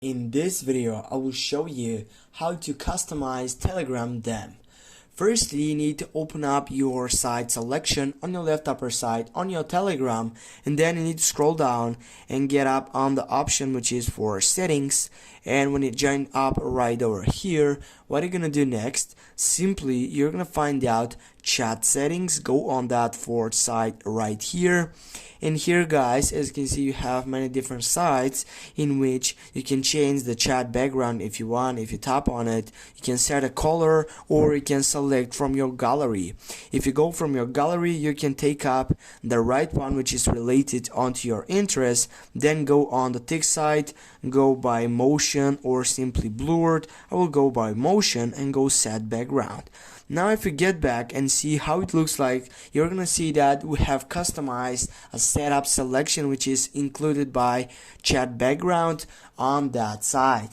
In this video, I will show you how to customize Telegram theme. Firstly, you need to open up your site selection on your left upper side on your Telegram, and then you need to scroll down and get up on the option which is for settings. And when you join up right over here, what you're gonna do next, simply you're gonna find out chat settings, go on that forward side right here. And here guys, as you can see, you have many different sites in which you can change the chat background if you want. If you tap on it, you can set a color, or you can select from your gallery. If you go from your gallery, you can take up the right one which is related onto your interest, then go on the text side, go by motion or simply blurred. I will go by motion and go set background. Now if you get back and see how it looks like, you're gonna see that we have customized a setup selection which is included by chat background on that side.